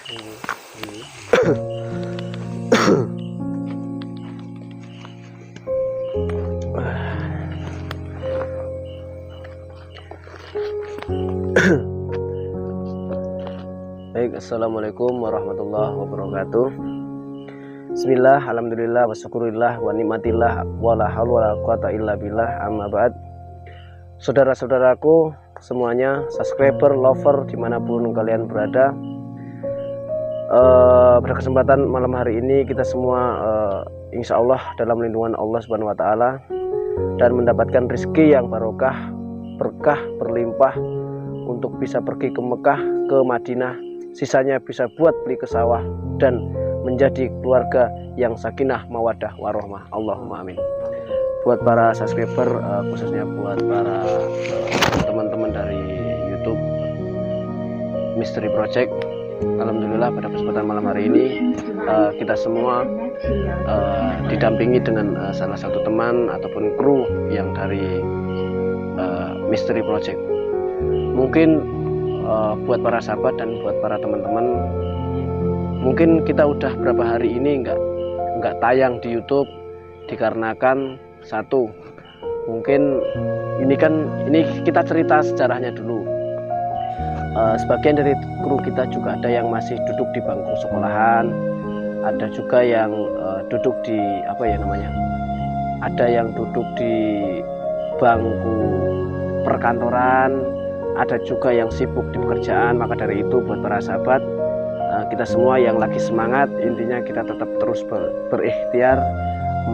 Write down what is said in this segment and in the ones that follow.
Baik, assalamualaikum warahmatullahi wabarakatuh. Bismillah, alhamdulillah, wasyukurillah, wa nikmatillah, wala haula wala quwata illa billah, amma ba'd. Saudara-saudaraku semuanya, subscriber, lover, dimanapun kalian berada, pada kesempatan malam hari ini kita semua insya Allah dalam lindungan Allah Subhanahu Wa Taala dan mendapatkan rezeki yang barokah, berkah, berlimpah untuk bisa pergi ke Mekah, ke Madinah, sisanya bisa buat beli ke sawah dan menjadi keluarga yang sakinah, mawadah, warohmah. Allahumma amin. Buat para subscriber, khususnya buat para teman-teman dari YouTube Mystery Project, alhamdulillah pada kesempatan malam hari ini kita semua didampingi dengan salah satu teman ataupun kru yang dari Mystery Project. Mungkin buat para sahabat dan buat para teman-teman, mungkin kita udah berapa hari ini nggak tayang di YouTube dikarenakan satu, mungkin ini kita cerita sejarahnya dulu. Sebagian dari kru kita juga ada yang masih duduk di bangku sekolahan, ada juga yang duduk di ada yang duduk di bangku perkantoran, ada juga yang sibuk di pekerjaan. Maka dari itu buat para sahabat, kita semua yang lagi semangat, intinya kita tetap terus berikhtiar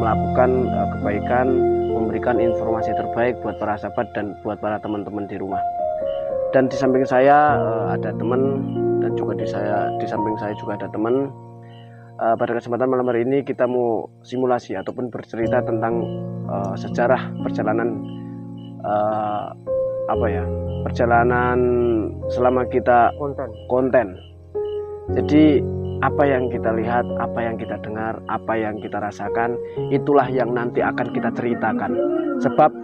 melakukan kebaikan, memberikan informasi terbaik buat para sahabat dan buat para teman-teman di rumah. Dan di samping saya ada teman, dan juga di samping saya juga ada teman. Pada kesempatan malam hari ini kita mau simulasi ataupun bercerita tentang sejarah perjalanan perjalanan selama kita konten. Jadi apa yang kita lihat, apa yang kita dengar, apa yang kita rasakan, itulah yang nanti akan kita ceritakan. Sebab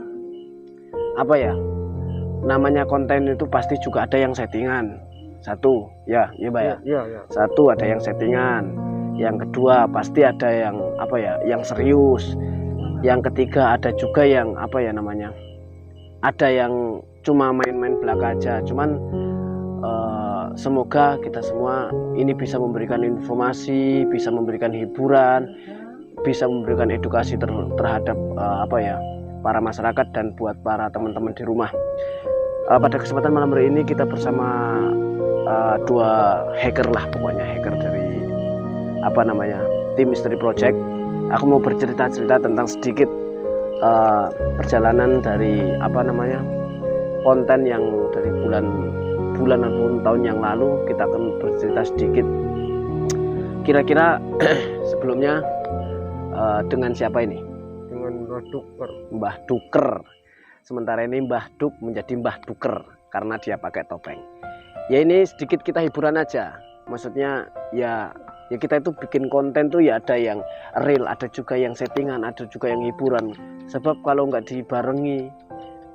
namanya konten itu pasti juga ada yang settingan. Satu, ya Mbak ya. Satu, ada yang settingan. Yang kedua pasti ada yang yang serius. Yang ketiga ada juga yang ada yang cuma main-main belaka aja. Cuman semoga kita semua ini bisa memberikan informasi, bisa memberikan hiburan, bisa memberikan edukasi terhadap para masyarakat dan buat para teman-teman di rumah. Pada kesempatan malam hari ini kita bersama dua hacker lah, pokoknya hacker dari tim Mystery Project. Aku mau bercerita-cerita tentang sedikit perjalanan dari konten yang dari bulan ataupun tahun yang lalu. Kita akan bercerita sedikit. Kira-kira sebelumnya dengan siapa ini? Dengan Mbah Duker. Sementara ini Mbah Duk menjadi Mbah Duker karena dia pakai topeng. Ya ini sedikit kita hiburan aja. Maksudnya ya kita itu bikin konten tuh ya ada yang real, ada juga yang settingan, ada juga yang hiburan. Sebab kalau nggak dibarengi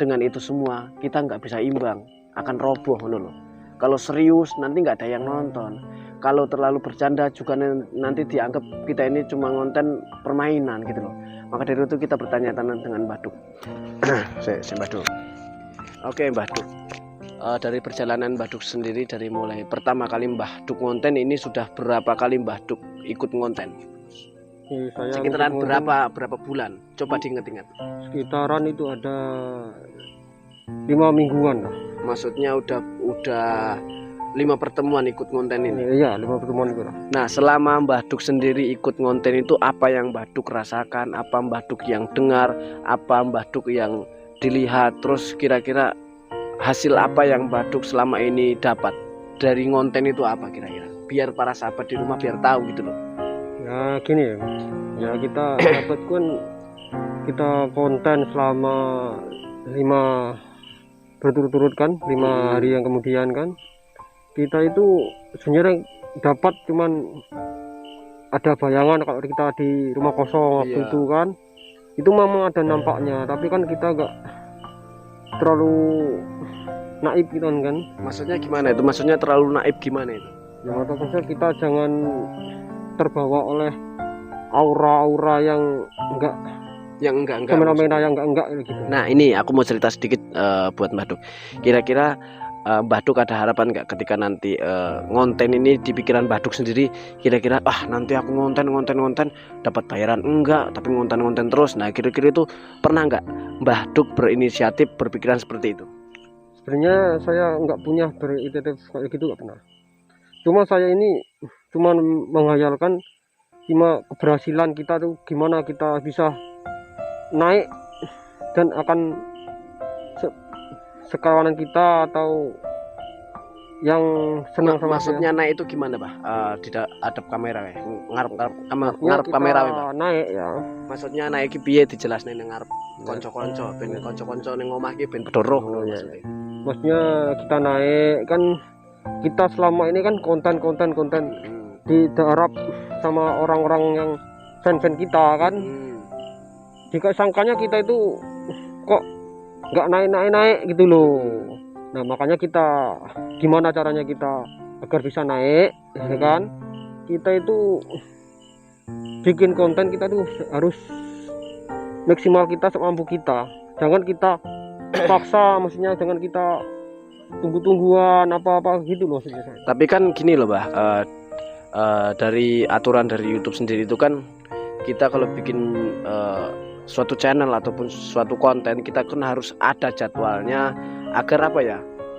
dengan itu semua, kita nggak bisa imbang, akan roboh loh. Kalau serius nanti nggak ada yang nonton. Kalau terlalu bercanda juga nanti dianggap kita ini cuma konten permainan gitu loh. Maka dari itu kita bertanya-tanya dengan Mbah Duk. Mbah Duk. Oke Mbah Duk. Dari perjalanan Mbah Duk sendiri, dari mulai pertama kali Mbah Duk ngonten ini sudah berapa kali Mbah Duk ikut ngonten? Sekitaran berapa bulan? Coba diingat-ingat. Sekitaran itu ada 5 mingguan lah. Maksudnya udah 5 pertemuan ikut ngonten ini? Iya, 5 pertemuan itu lah. Nah, selama Mbah Duk sendiri ikut ngonten itu, apa yang Mbah Duk rasakan? Apa Mbah Duk yang dengar? Apa Mbah Duk yang dilihat? Terus kira-kira hasil apa yang Mbah Duk selama ini dapat dari ngonten itu apa kira-kira? Biar para sahabat di rumah biar tahu gitu loh. Ya gini ya, kita dapat kan kita konten selama 5 berturut-turut kan, 5 hari yang kemudian kan, kita itu sebenarnya dapat cuman ada bayangan kalau kita di rumah kosong waktu itu kan, itu memang ada nampaknya, tapi kan kita gak terlalu naib gitu kan. Maksudnya gimana itu? Maksudnya terlalu naib gimana itu? Ya maksudnya kita jangan terbawa oleh aura-aura yang enggak fenomena yang enggak gitu. Nah ini aku mau cerita sedikit buat Mbak Duk. Kira-kira Mbak Duk ada harapan nggak ketika nanti ngonten ini di pikiran Mbak Duk sendiri, kira-kira nanti aku ngonten dapat bayaran enggak, tapi ngonten terus. Nah kira-kira itu pernah nggak Mbak Duk berinisiatif berpikiran seperti itu? Sebenarnya saya nggak punya berinisiatif kayak gitu, nggak pernah. Cuma saya ini cuma menghayalkan keberhasilan kita tuh gimana kita bisa naik dan akan sekawanan kita atau yang senang sama maksudnya saya. naik itu gimana Pak? Tidak hadap kamera ya, ngarep Kita kamera ya Pak? naik ya, Maksudnya naik ki piye dijelasne ning ngarep kanca-kanca ben kanca-kanca ning omah ki ben bedoroh Oh, iya. maksudnya. Maksudnya kita naik kan, kita selama ini kan konten digarap sama orang-orang yang fan-fan kita kan. Jika sangkanya kita itu kok nggak naik gitu loh. Nah makanya kita gimana caranya kita agar bisa naik, ya kan? Kita itu bikin konten, kita tuh harus maksimal kita semampu kita. Jangan kita paksa, maksudnya jangan kita tunggu-tungguan apa-apa gitu loh maksudnya. Tapi kan gini loh Mbah, dari aturan dari YouTube sendiri itu kan kita kalau bikin suatu channel ataupun suatu konten, kita kan harus ada jadwalnya agar apa ya,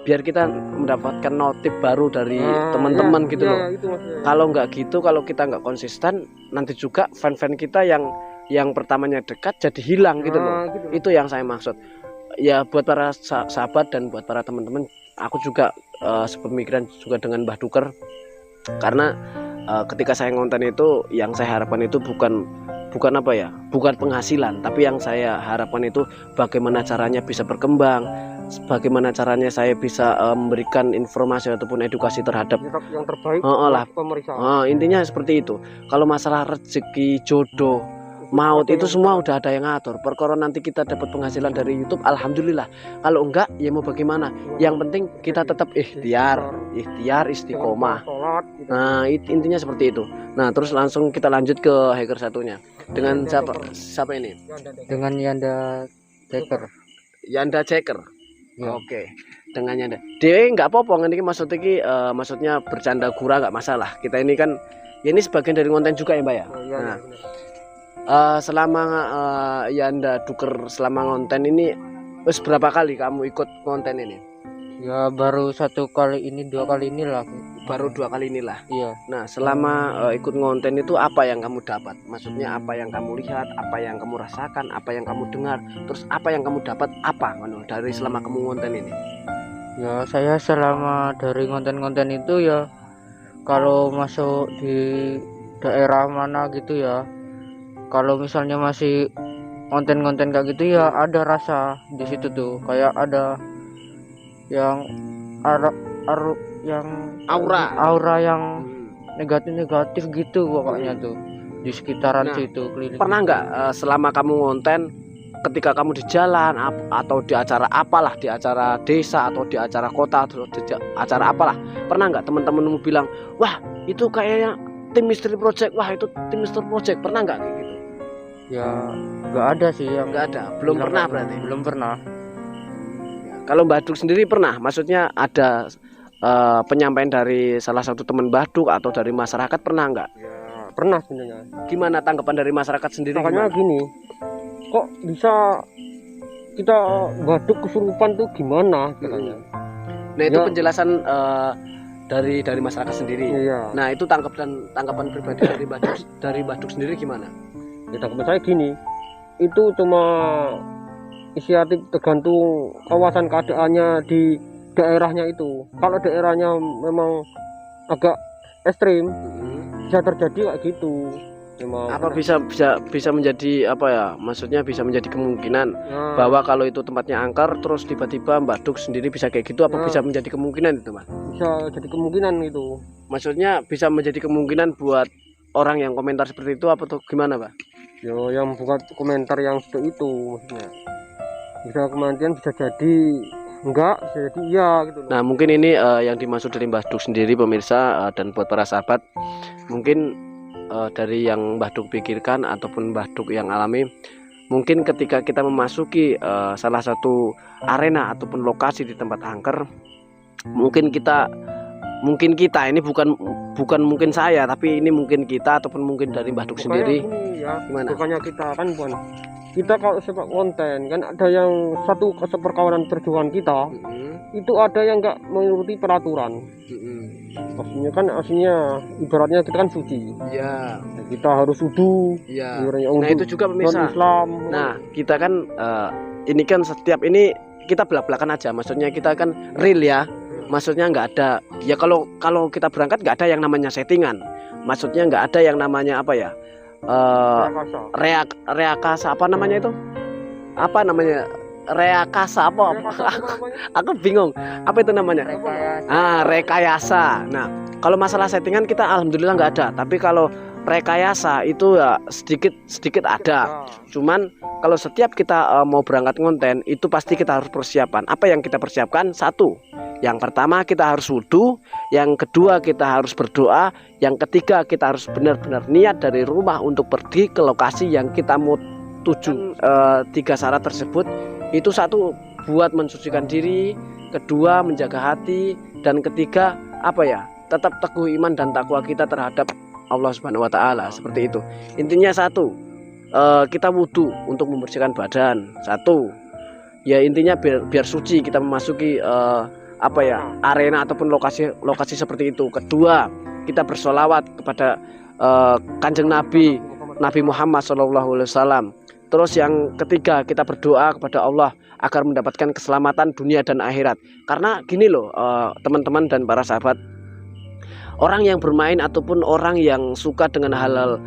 biar kita mendapatkan notif baru dari teman-teman gitu loh. Kalau nggak gitu, kalau kita nggak konsisten, nanti juga fan-fan kita yang pertamanya dekat jadi hilang gitu loh. Itu yang saya maksud. Ya buat para sahabat dan buat para teman-teman, aku juga sepemikiran juga dengan Mbah Duker, karena ketika saya ngonten itu, yang saya harapkan itu bukan apa ya, bukan penghasilan, tapi yang saya harapkan itu bagaimana caranya bisa berkembang, bagaimana caranya saya bisa memberikan informasi ataupun edukasi terhadap yang terbaik lah. Pemeriksaan. Intinya seperti itu. Kalau masalah rezeki, jodoh, maut itu semua udah ada yang ngatur. Perkara nanti kita dapat penghasilan dari YouTube, alhamdulillah. Kalau enggak, ya mau bagaimana? Yang penting kita tetap ikhtiar istiqomah. Nah intinya seperti itu. Nah terus langsung kita lanjut ke hacker satunya. Dengan siapa ini? Dengan Yanda Ceker. Yanda Ceker. Ya. Oke. Dengan Yanda. Dewe nggak apa-apa, ini maksudnya bercanda gurau nggak masalah. Kita ini kan ya ini sebagian dari konten juga ya Mbak ya. Nah, selama Yanda Duker selama konten ini, berapa kali kamu ikut konten ini? Ya baru 1 kali ini, 2 kali inilah. Baru 2 kali inilah. Iya. Nah selama ikut ngonten itu apa yang kamu dapat? Maksudnya apa yang kamu lihat, apa yang kamu rasakan, apa yang kamu dengar, terus apa yang kamu dapat dari selama kamu ngonten ini? Ya saya selama dari konten-konten itu ya, kalau masuk di daerah mana gitu ya, kalau misalnya masih konten-konten kayak gitu ya, ada rasa di situ tuh, kayak ada yang aura yang negatif gitu pokoknya tuh di sekitaran situ keliling. Pernah nggak selama kamu ngonten, ketika kamu di jalan atau di acara apalah, di acara desa atau di acara kota atau di acara apalah, pernah nggak teman-temanmu bilang, wah itu kayaknya tim Misteri Project, wah itu tim Misteri Project, pernah nggak kayak gitu? Ya nggak ada sih, yang nggak ada, belum pernah berarti. Belum pernah. Kalau Mbak Duk sendiri pernah, maksudnya ada penyampaian dari salah satu teman Mbak Duk atau dari masyarakat, pernah nggak? Ya, pernah sebenarnya. Gimana tanggapan dari masyarakat sendiri? Makanya gini, kok bisa kita Mbak Duk kesurupan tuh gimana katanya? Nah itu penjelasan dari masyarakat sendiri. Iya. Nah itu tanggapan pribadi dari Mbak Duk sendiri gimana? Ya tanggapan saya gini, itu cuma inisiatif tergantung kawasan keadaannya di daerahnya itu. Kalau daerahnya memang agak ekstrim, bisa terjadi kayak gitu. Memang apa bisa menjadi apa ya? Maksudnya bisa menjadi kemungkinan bahwa kalau itu tempatnya angker, terus tiba-tiba Mbak Duk sendiri bisa kayak gitu, apa bisa menjadi kemungkinan itu Mas? Bisa jadi kemungkinan itu. Maksudnya bisa menjadi kemungkinan buat orang yang komentar seperti itu apa tuh gimana Pak? Yo yang buat komentar yang seperti itu maksudnya. Bisa kemungkinan bisa jadi enggak jadi iya gitu loh. Nah mungkin ini yang dimaksud dari Mbah Duk sendiri pemirsa, dan buat para sahabat, mungkin dari yang Mbah Duk pikirkan ataupun Mbah Duk yang alami, mungkin ketika kita memasuki salah satu arena ataupun lokasi di tempat angker, mungkin kita ini bukan mungkin saya, tapi ini mungkin kita ataupun mungkin dari Mbah Duk sendiri. Gini, ya. Gimana? Bukannya kita kan bukan kita kalau sepak konten kan ada yang satu seperkawanan perjuangan kita itu ada yang nggak mengikuti peraturan. Aslinya ibaratnya kita kan suci. Iya. Kita harus wudu. Iya. Nah itu juga pemirsa. Islam. Nah kita kan ini kan setiap ini kita belak-belakan aja. Maksudnya kita kan real ya. Maksudnya nggak ada. Ya kalau kita berangkat nggak ada yang namanya settingan. Maksudnya nggak ada yang namanya apa ya? Reakasa apa namanya itu? Apa namanya? Reakasa apa? Aku bingung. Apa itu namanya? Rekayasa. Nah, kalau masalah settingan kita alhamdulillah nggak ada. Tapi kalau rekayasa itu ya sedikit ada. Cuman kalau setiap kita mau berangkat konten itu pasti kita harus persiapan. Apa yang kita persiapkan? Satu, yang pertama kita harus wudu, yang kedua kita harus berdoa, yang ketiga kita harus benar-benar niat dari rumah untuk pergi ke lokasi yang kita mau tuju. Tiga syarat tersebut itu satu buat mensucikan diri, kedua menjaga hati, dan ketiga apa ya, tetap teguh iman dan takwa kita terhadap Allah Subhanahu Wa Taala, seperti itu. Intinya satu, kita wudu untuk membersihkan badan. Satu, ya intinya biar suci kita memasuki apa ya, arena ataupun lokasi seperti itu. Kedua, kita bersolawat kepada Kanjeng Nabi Muhammad SAW. Terus yang ketiga, kita berdoa kepada Allah agar mendapatkan keselamatan dunia dan akhirat. Karena gini loh teman-teman dan para sahabat, orang yang bermain ataupun orang yang suka dengan hal-hal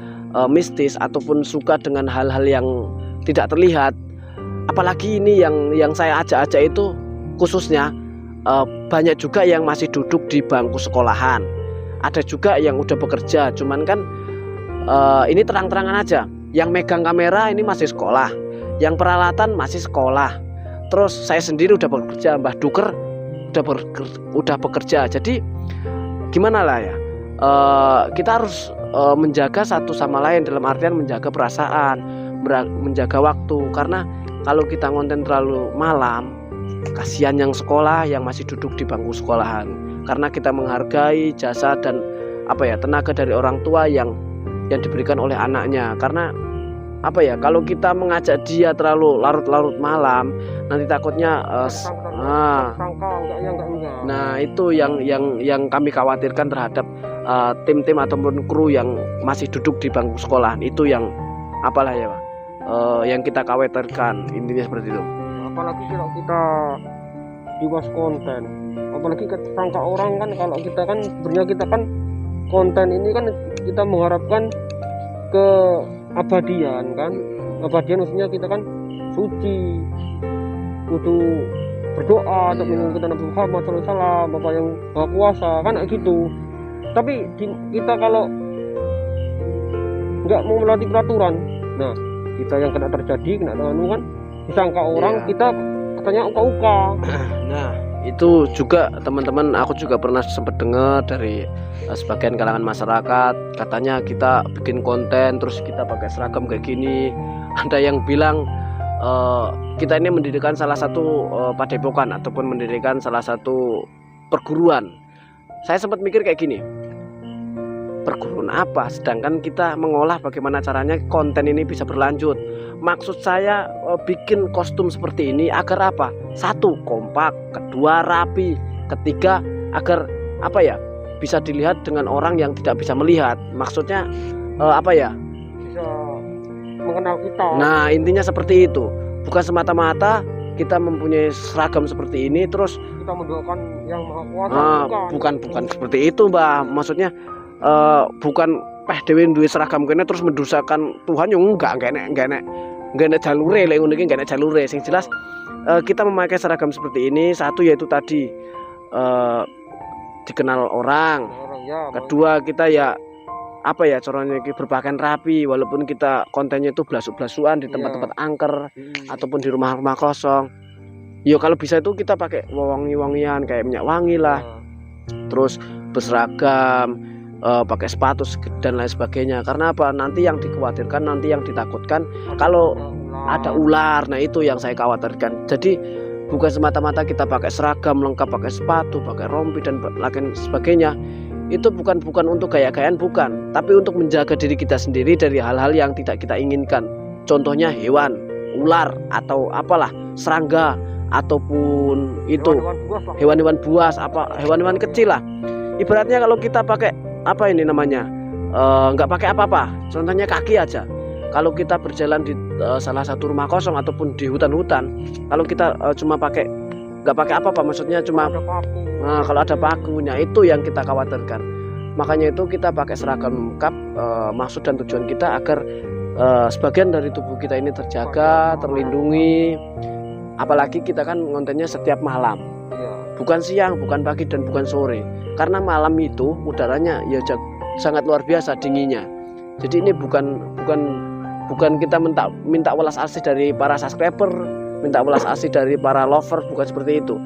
mistis ataupun suka dengan hal-hal yang tidak terlihat, apalagi ini yang saya ajak-ajak itu khususnya banyak juga yang masih duduk di bangku sekolahan, ada juga yang udah bekerja. Cuman kan ini terang-terangan aja, yang megang kamera ini masih sekolah, yang peralatan masih sekolah. Terus saya sendiri udah bekerja, Mbah Duker udah bekerja. Jadi gimana lah ya, kita harus menjaga satu sama lain, dalam artian menjaga perasaan, menjaga waktu. Karena kalau kita ngonten terlalu malam, kasihan yang sekolah, yang masih duduk di bangku sekolahan. Karena kita menghargai jasa dan apa ya, tenaga dari orang tua yang diberikan oleh anaknya. Karena apa ya, kalau kita mengajak dia terlalu larut-larut malam, nanti takutnya nah itu yang kami khawatirkan terhadap tim-tim ataupun kru yang masih duduk di bangku sekolah. Itu yang apalah ya Pak, yang kita khawatirkan, intinya seperti itu. Apalagi kalau kita diwas konten, apalagi sangka orang kan, kalau kita kan sebenarnya kita kan konten ini kan kita mengharapkan ke abadian kan. Abadian maksudnya kita kan suci, kudu berdoa untuk mengikuti Nabi Muhammad SAW, Bapak yang Maha Kuasa kan kayak gitu. Tapi kita kalau nggak mau melatih peraturan, nah kita yang kena terjadi, kena kan disangka orang kita katanya uka-uka. Nah itu juga teman-teman, aku juga pernah sempat dengar dari sebagian kalangan masyarakat, katanya kita bikin konten terus kita pakai seragam kayak gini. Ada yang bilang kita ini mendirikan salah satu padepokan ataupun mendirikan salah satu perguruan. Saya sempat mikir kayak gini, perguruan apa, sedangkan kita mengolah bagaimana caranya konten ini bisa berlanjut. Maksud saya bikin kostum seperti ini agar apa? Satu, kompak, kedua, rapi, ketiga, agar apa ya, bisa dilihat dengan orang yang tidak bisa melihat. Maksudnya apa ya, bisa mengenal kita. Nah intinya seperti itu. Bukan semata-mata kita mempunyai seragam seperti ini terus kita mendoakan yang Maha Kuasa. Bukan seperti itu Mbak. Maksudnya bukan dewe duwe seragam kene terus mendusakan Tuhan. Yang enggak enak jalure lek ngono iki, enggak enak jalure. Sing jelas kita memakai seragam seperti ini, satu yaitu tadi dikenal orang. Kedua, kita ya apa ya, caranya berpakaian rapi, walaupun kita kontennya itu blasuk-blasukan di tempat-tempat angker ataupun di rumah-rumah kosong. Ya kalau bisa itu kita pakai wangi-wangian kayak minyak wangi lah, terus berseragam, pakai sepatu dan lain sebagainya. Karena apa? Nanti yang dikhawatirkan, nanti yang ditakutkan kalau ada ular. Nah itu yang saya khawatirkan. Jadi bukan semata-mata kita pakai seragam lengkap, pakai sepatu, pakai rompi dan lain sebagainya. Itu bukan untuk gaya-gayaan, bukan, tapi untuk menjaga diri kita sendiri dari hal-hal yang tidak kita inginkan. Contohnya hewan, ular atau apalah, serangga ataupun itu hewan-hewan buas, apa hewan-hewan kecil lah. Ibaratnya kalau kita pakai apa ini namanya, nggak pakai apa-apa, contohnya kaki aja. Kalau kita berjalan di salah satu rumah kosong ataupun di hutan-hutan, kalau kita cuma nggak pakai apa-apa, maksudnya cuma kalau ada pakunya, itu yang kita khawatirkan. Makanya itu kita pakai seragam lengkap. Maksud dan tujuan kita agar sebagian dari tubuh kita ini terjaga, terlindungi. Apalagi kita kan ngontennya setiap malam, bukan siang, bukan pagi dan bukan sore. Karena malam itu udaranya ya sangat luar biasa dinginnya. Jadi ini bukan kita minta welas asih dari para subscriber, minta welas asih dari para lover, bukan seperti itu.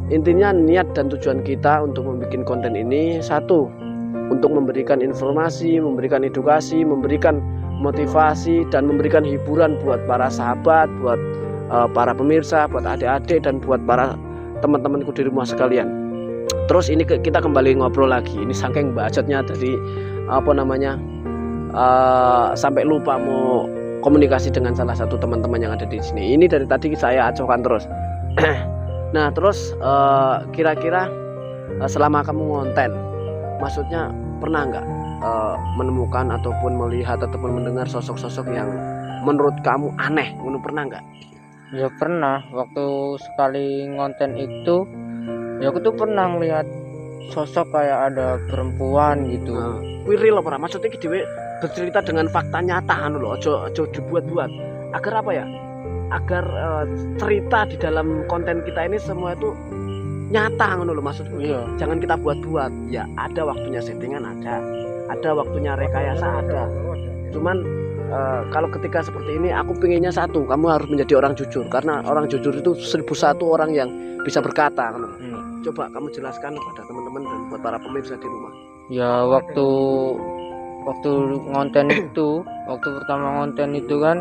Intinya niat dan tujuan kita untuk membuat konten ini satu, untuk memberikan informasi, memberikan edukasi, memberikan motivasi dan memberikan hiburan buat para sahabat, buat para pemirsa, buat adik-adik dan buat para teman-temanku di rumah sekalian. Terus ini kita kembali ngobrol lagi. Ini saking bacotnya dari apa namanya, sampai lupa mau komunikasi dengan salah satu teman-teman yang ada di sini. Ini dari tadi saya acuhkan terus. Nah terus kira-kira selama kamu ngonten, maksudnya pernah nggak menemukan ataupun melihat ataupun mendengar sosok-sosok yang menurut kamu aneh? Pernah nggak? Ya pernah, waktu sekali ngonten itu ya aku tuh pernah melihat sosok kayak ada perempuan gitu. Real apa? Maksudnya kita bercerita dengan fakta nyata loh, ojo dibuat-buat. Agar apa ya? Agar cerita di dalam konten kita ini semua itu nyata loh maksudku. Iya. Jangan kita buat-buat. Ya ada waktunya settingan, ada waktunya rekayasa, ada. Cuman kalau ketika seperti ini aku pengennya satu, kamu harus menjadi orang jujur. Karena orang jujur itu 1001 orang yang bisa berkata. Coba kamu jelaskan kepada teman-teman dan buat para pemirsa di rumah. Ya waktu ngonten itu, waktu pertama ngonten itu kan,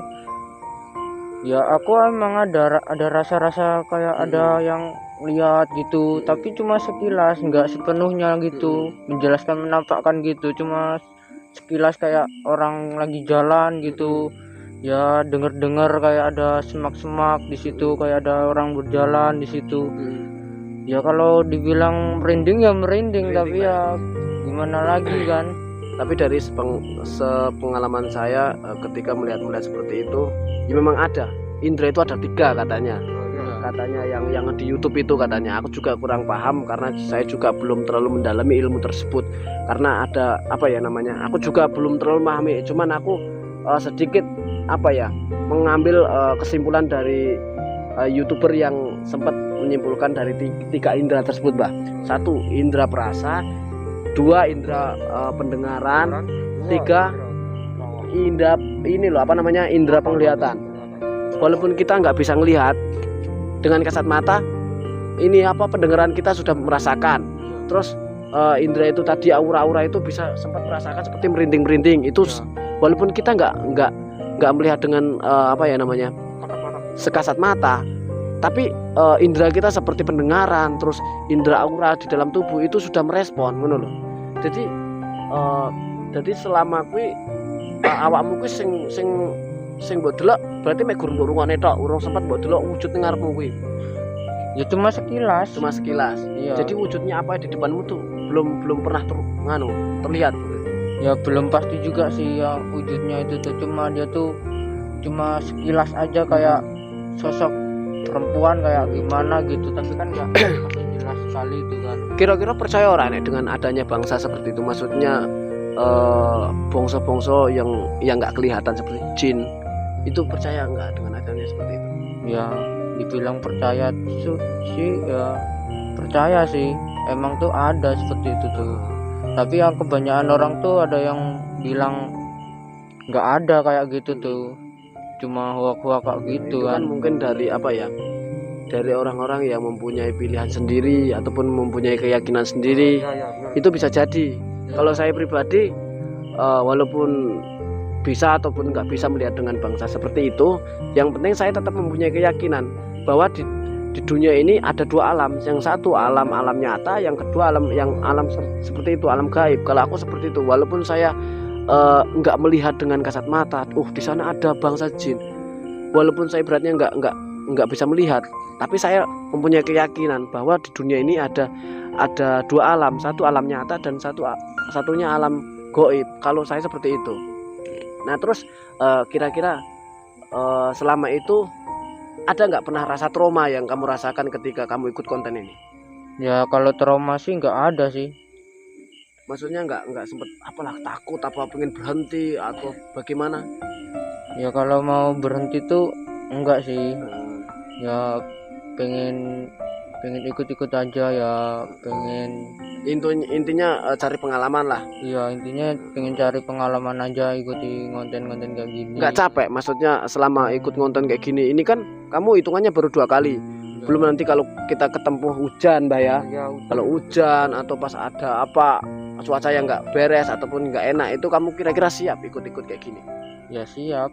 ya aku emang ada rasa-rasa kayak ada yang lihat gitu, tapi cuma sekilas, nggak sepenuhnya gitu, menjelaskan, menampakkan gitu, cuma sekilas kayak orang lagi jalan gitu. Ya dengar kayak ada semak-semak di situ, kayak ada orang berjalan di situ. Ya kalau dibilang merinding ya merinding, tapi ya gimana lagi kan. Tapi dari sepengalaman saya ketika melihat seperti itu, ya memang ada. Indra itu ada 3 katanya. Katanya yang di YouTube itu katanya. Aku juga kurang paham karena saya juga belum terlalu mendalami ilmu tersebut. Karena ada apa ya namanya? Aku juga belum terlalu memahami. Cuman aku sedikit apa ya, mengambil kesimpulan dari YouTuber yang sempat menyimpulkan dari 3 indera tersebut, Mbah. 1 indera perasa, 2 indera pendengaran, 3 indera ini loh apa namanya, indera penglihatan. Walaupun kita nggak bisa ngelihat dengan kasat mata, ini apa, pendengaran kita sudah merasakan. Terus indera itu tadi, aura-aura itu bisa sempat merasakan seperti merinding-merinding. Itu walaupun kita nggak melihat dengan apa ya namanya, sekasat mata, tapi indera kita seperti pendengaran, terus indera aura di dalam tubuh itu sudah merespon, ngono lho. Jadi selama kuwi awakmu kuwi sing mbok delok berarti mek gurung rungokne tok, urung sempat mbok delok wujud ning ngarepmu kuwi. Ya cuma sekilas. Iya. Jadi wujudnya apa di depanmu tuh belum pernah terlihat. Ya belum pasti juga sih ya wujudnya itu tuh, dia tuh cuma sekilas aja kayak sosok perempuan kayak gimana gitu, tapi kan nggak jelas sekali itu kan. Kira-kira percaya orang dengan adanya bangsa seperti itu, maksudnya bangsa-bangsa yang nggak kelihatan seperti jin, itu percaya nggak dengan adanya seperti itu? Ya dibilang percaya sih ya percaya sih, emang tuh ada seperti itu tuh. Tapi yang kebanyakan orang tuh ada yang bilang nggak ada kayak gitu tuh, cuma hoak-hoak kayak gitu itu kan kan. mungkin dari apa ya, dari orang-orang yang mempunyai pilihan sendiri ataupun mempunyai keyakinan sendiri. Benar. Itu bisa jadi. Kalau saya pribadi, walaupun bisa ataupun nggak bisa melihat dengan bangsa seperti itu, yang penting saya tetap mempunyai keyakinan bahwa di dunia ini ada dua alam. Yang satu alam nyata, yang kedua alam seperti itu, alam gaib. Kalau aku seperti itu, walaupun saya nggak melihat dengan kasat mata, di sana ada bangsa jin. Walaupun saya beratnya nggak bisa melihat, tapi saya mempunyai keyakinan bahwa di dunia ini ada dua alam, satu alam nyata dan satunya alam gaib. Kalau saya seperti itu. Nah terus kira-kira selama itu ada nggak pernah rasa trauma yang kamu rasakan ketika kamu ikut konten ini? Ya kalau trauma sih nggak ada sih. Maksudnya nggak sempet apalah takut apa pengen berhenti atau bagaimana? Ya kalau mau berhenti tuh enggak sih. Ya pengen ikut-ikut aja ya, pengen intinya cari pengalaman lah. Iya intinya pengen cari pengalaman aja, ikuti konten-konten kayak gini. Nggak capek maksudnya selama ikut konten kayak gini? Ini kan kamu hitungannya baru 2 kali. Belum nanti kalau kita ketempuh hujan Mbak ya. Kalau hujan atau pas ada apa cuaca yang nggak beres ataupun nggak enak, itu kamu kira-kira siap ikut-ikut kayak gini? Ya siap.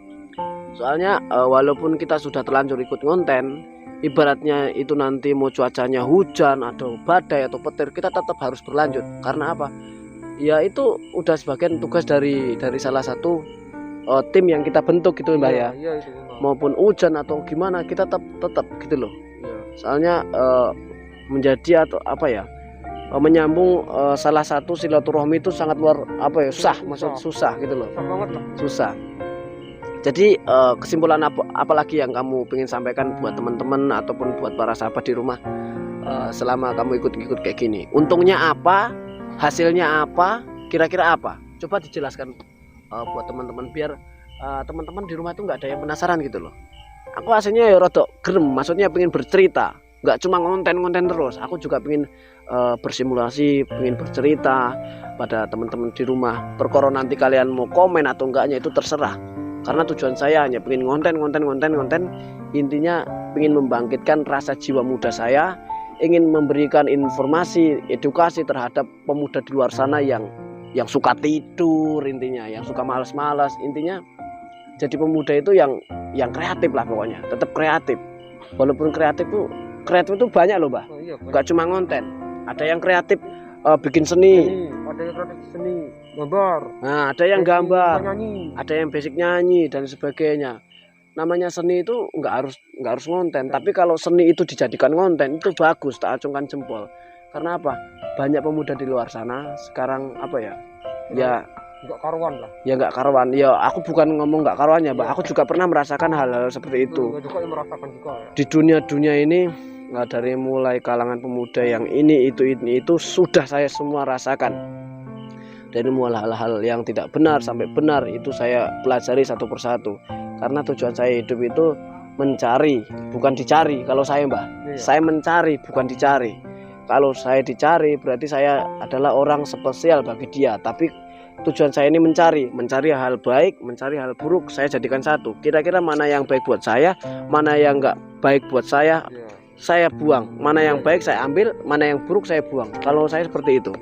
Soalnya walaupun kita sudah terlanjur ikut konten, ibaratnya itu nanti mau cuacanya hujan atau badai atau petir, kita tetap harus berlanjut. Karena apa? Ya itu udah sebagian tugas dari salah satu tim yang kita bentuk gitu Mbak ya. Iya, itu, Maupun hujan atau gimana, kita tetap gitu loh. iya. Soalnya menjadi atau apa ya, menyambung salah satu silaturahmi itu sangat luar susah gitu loh. Susah banget lah. Susah. Jadi kesimpulan apalagi yang kamu ingin sampaikan buat teman-teman ataupun buat para sahabat di rumah selama kamu ikut kayak gini? Untungnya apa? Hasilnya apa? Kira-kira apa? Coba dijelaskan buat teman-teman biar teman-teman di rumah itu nggak ada yang penasaran gitu loh. Aku aslinya ya rada gerem, maksudnya pengen bercerita, nggak cuma konten terus. Aku juga pengen bersimulasi, pengen bercerita pada teman-teman di rumah. Perkara nanti kalian mau komen atau enggaknya itu terserah. Karena tujuan saya hanya pengen konten. Intinya pengen membangkitkan rasa jiwa muda saya, ingin memberikan informasi, edukasi terhadap pemuda di luar sana yang suka tidur, intinya yang suka malas-malas. Intinya jadi pemuda itu yang kreatif lah pokoknya, tetap kreatif. Walaupun kreatif itu banyak loh Mbak. Oh, iya, Gak cuma konten, ada yang kreatif bikin seni, ada yang kreatif seni, gambar, nah ada yang gambar, nyanyi. ada yang basic nyanyi dan sebagainya. Namanya seni itu nggak harus konten, tapi kalau seni itu dijadikan konten itu bagus, tak acungkan jempol. Karena apa? Banyak pemuda di luar sana sekarang apa ya? Ya Nggak karuan lah. ya nggak karuan. Ya aku bukan ngomong nggak karuan ya, Mbak. Aku juga pernah merasakan hal-hal seperti itu. Juga yang merasakan juga ya. Di dunia ini dari mulai kalangan pemuda yang ini itu sudah saya semua rasakan. Dari mulai hal-hal yang tidak benar sampai benar itu saya pelajari satu persatu. Karena tujuan saya hidup itu mencari, bukan dicari. Kalau saya Mbak, saya mencari bukan dicari. Kalau saya dicari berarti saya adalah orang spesial bagi dia. Tapi tujuan saya ini mencari hal baik, mencari hal buruk, saya jadikan satu. Kira-kira mana yang baik buat saya, mana yang enggak baik buat saya buang. Mana yang baik saya ambil, mana yang buruk saya buang. Kalau saya seperti itu.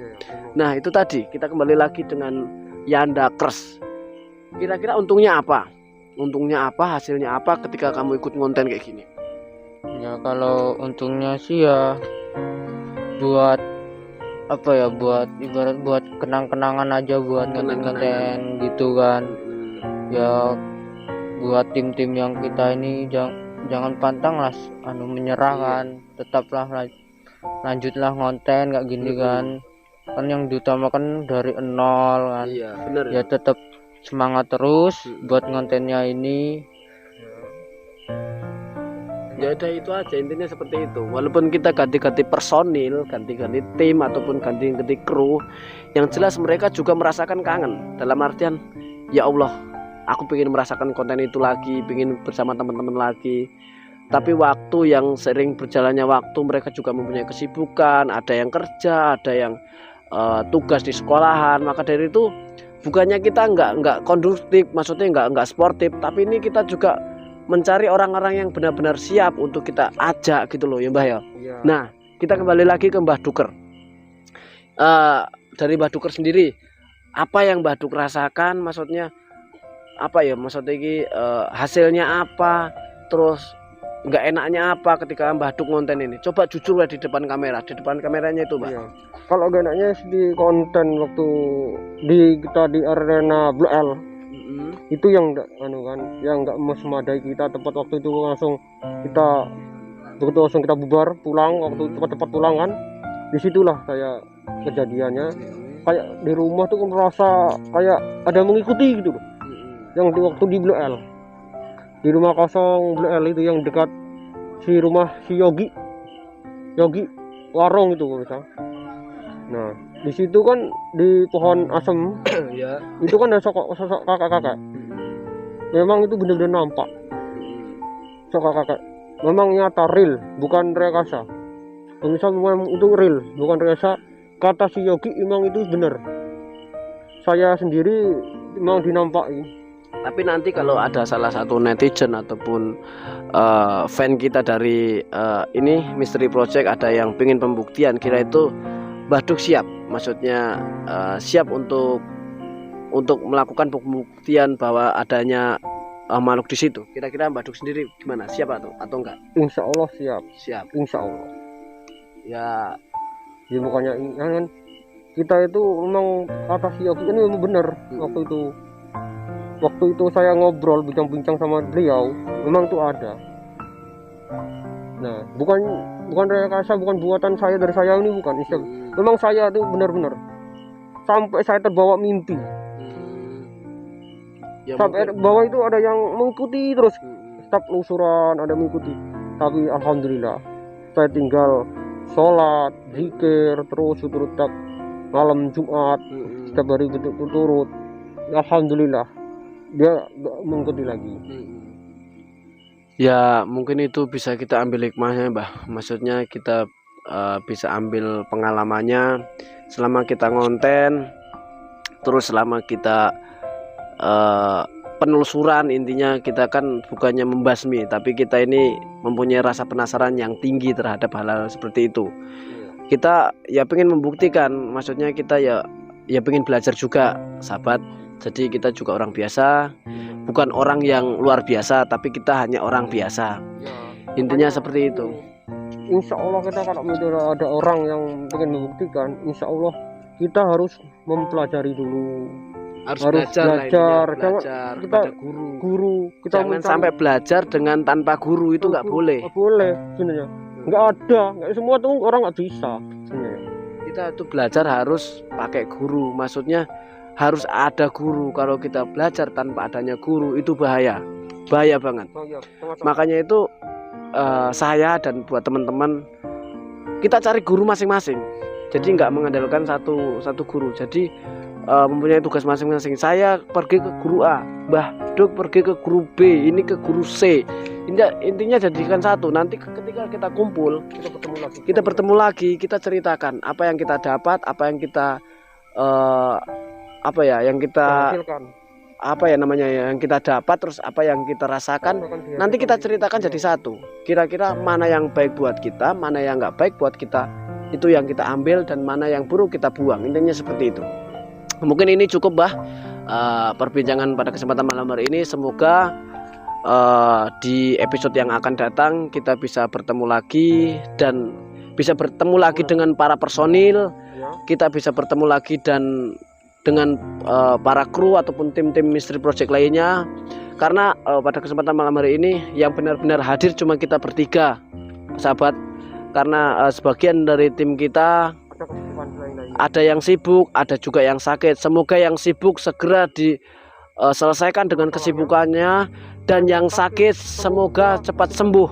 Nah itu tadi, kita kembali lagi dengan Yanda Kers. Kira-kira untungnya apa? Untungnya apa, hasilnya apa ketika kamu ikut konten kayak gini? Ya kalau untungnya sih ya buat ibarat buat kenang-kenangan aja, buat konten gitu kan. Ya buat tim-tim yang kita ini jangan pantang lah menyerah kan, tetaplah lanjutlah konten kayak gini kan yang diutamakan dari nol kan. Iya bener ya. Tetap semangat terus buat kontennya ini. Ya udah itu aja, intinya seperti itu. Walaupun kita ganti-ganti personil, ganti-ganti tim ataupun ganti-ganti kru, yang jelas mereka juga merasakan kangen. Dalam artian ya Allah, aku pengen merasakan konten itu lagi, pengen bersama teman-teman lagi. Tapi waktu yang sering berjalannya waktu, mereka juga mempunyai kesibukan, ada yang kerja, ada yang tugas di sekolahan. Maka dari itu bukannya kita nggak kondusif, maksudnya nggak sportif, tapi ini kita juga mencari orang-orang yang benar-benar siap untuk kita ajak gitu loh ya Mbah ya. Iya. Nah, kita kembali lagi ke Mbah Duker. Dari Mbah Duker sendiri, apa yang Mbah Duker rasakan? Maksudnya apa ya? Maksudnya ini hasilnya apa? Terus nggak enaknya apa ketika Mbah Duk ngonten ini? Coba jujur lah di depan kamera, di depan kameranya itu Mbah. Iya. Kalau gak enaknya di konten waktu kita di arena Blue L itu yang yang nggak memadai kita, tempat waktu itu langsung kita bubar pulang, waktu cepat-cepat pulang kan, disitulah kayak kejadiannya kayak di rumah tuh merasa kayak ada yang mengikuti gitu loh. Yang waktu di Blue L, di rumah kosong Blue L itu yang dekat rumah si Yogi warung itu bisa. Nah di situ kan di pohon asem Ya. itu kan ada sosok kakak-kakak. Memang itu benar-benar nampak sosok kakak. Memang nyata, real, bukan rekayasa. Misal memang itu real, bukan rekayasa. Kata si Yogi memang itu benar. Saya sendiri memang dinampaki. Tapi nanti kalau ada salah satu netizen ataupun fan kita dari ini Misteri Project ada yang pengen pembuktian, kira itu Mbah Duk siap, maksudnya siap untuk melakukan pembuktian bahwa adanya makhluk di situ. Kira-kira Mbah Duk sendiri gimana? Siap atau enggak? Insya Allah siap. Siap. Insya Allah. Ya, Ya bukannya kan kita itu memang kata si Yogi ini memang benar. Waktu itu saya ngobrol bincang-bincang sama beliau, memang itu ada. Nah, bukan rekayasa, bukan buatan saya dari saya ini, bukan. Memang saya itu benar-benar sampai saya terbawa mimpi. ya Sampai mungkin. bawah itu ada yang mengikuti terus. Setiap lusuran ada mengikuti. Tapi alhamdulillah saya tinggal sholat, zikir terus setiap malam Jumat, setiap hari berturut-turut. Alhamdulillah dia gak mengikuti lagi. Ya mungkin itu bisa kita ambil hikmahnya Mbah. Maksudnya kita bisa ambil pengalamannya selama kita ngonten, terus selama kita penelusuran. Intinya kita kan bukannya membasmi, tapi kita ini mempunyai rasa penasaran yang tinggi terhadap hal-hal seperti itu. Kita ya pengen membuktikan, maksudnya kita ya pengen belajar juga sahabat. Jadi kita juga orang biasa, bukan orang yang luar biasa, tapi kita hanya orang biasa. Intinya seperti itu. Insya Allah kita kalau ada orang yang pengen membuktikan, insya Allah kita harus mempelajari dulu. Harus belajar, belajar kita pada guru. Kita Jangan sampai belajar dengan tanpa guru, itu nggak boleh. Nggak boleh sebenarnya. Nggak ada, nggak semua tuh orang nggak bisa sebenarnya. Kita tuh belajar harus pakai guru, maksudnya harus ada guru. Kalau kita belajar tanpa adanya guru itu bahaya banget. Makanya itu saya dan buat teman-teman, kita cari guru masing-masing. Jadi nggak mengandalkan satu guru. Jadi mempunyai tugas masing-masing. Saya pergi ke guru A, Mbah Duk pergi ke guru B, ini ke guru C. Intinya jadikan satu. Nanti ketika kita kumpul, kita bertemu lagi, kita ceritakan apa yang kita dapat, apa yang kita yang kita dapat, terus apa yang kita rasakan. Nanti kita ceritakan jadi satu. Kira-kira mana yang baik buat kita, mana yang nggak baik buat kita, itu yang kita ambil, dan mana yang buruk kita buang. Intinya seperti itu. Mungkin ini cukup Bah perbincangan pada kesempatan malam hari ini. Semoga di episode yang akan datang kita bisa bertemu lagi, dan bisa bertemu lagi dengan para personil. Kita bisa bertemu lagi dengan para kru ataupun tim-tim Misteri Project lainnya. Karena pada kesempatan malam hari ini yang benar-benar hadir cuma kita bertiga sahabat. Karena sebagian dari tim kita ada yang sibuk, ada juga yang sakit. Semoga yang sibuk segera diselesaikan dengan kesibukannya, dan yang sakit semoga cepat sembuh,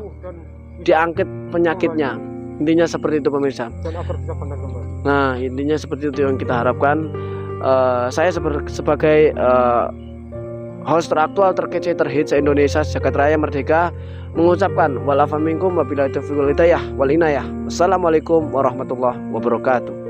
diangkat penyakitnya. Intinya seperti itu pemirsa. Nah intinya seperti itu yang kita harapkan. Saya sebagai host teraktual, terkece, terhits Indonesia, jagat raya merdeka, mengucapkan walafaminkum wabillahi taufiq wal hidayah wal inayah. Wassalamualaikum warahmatullahi wabarakatuh.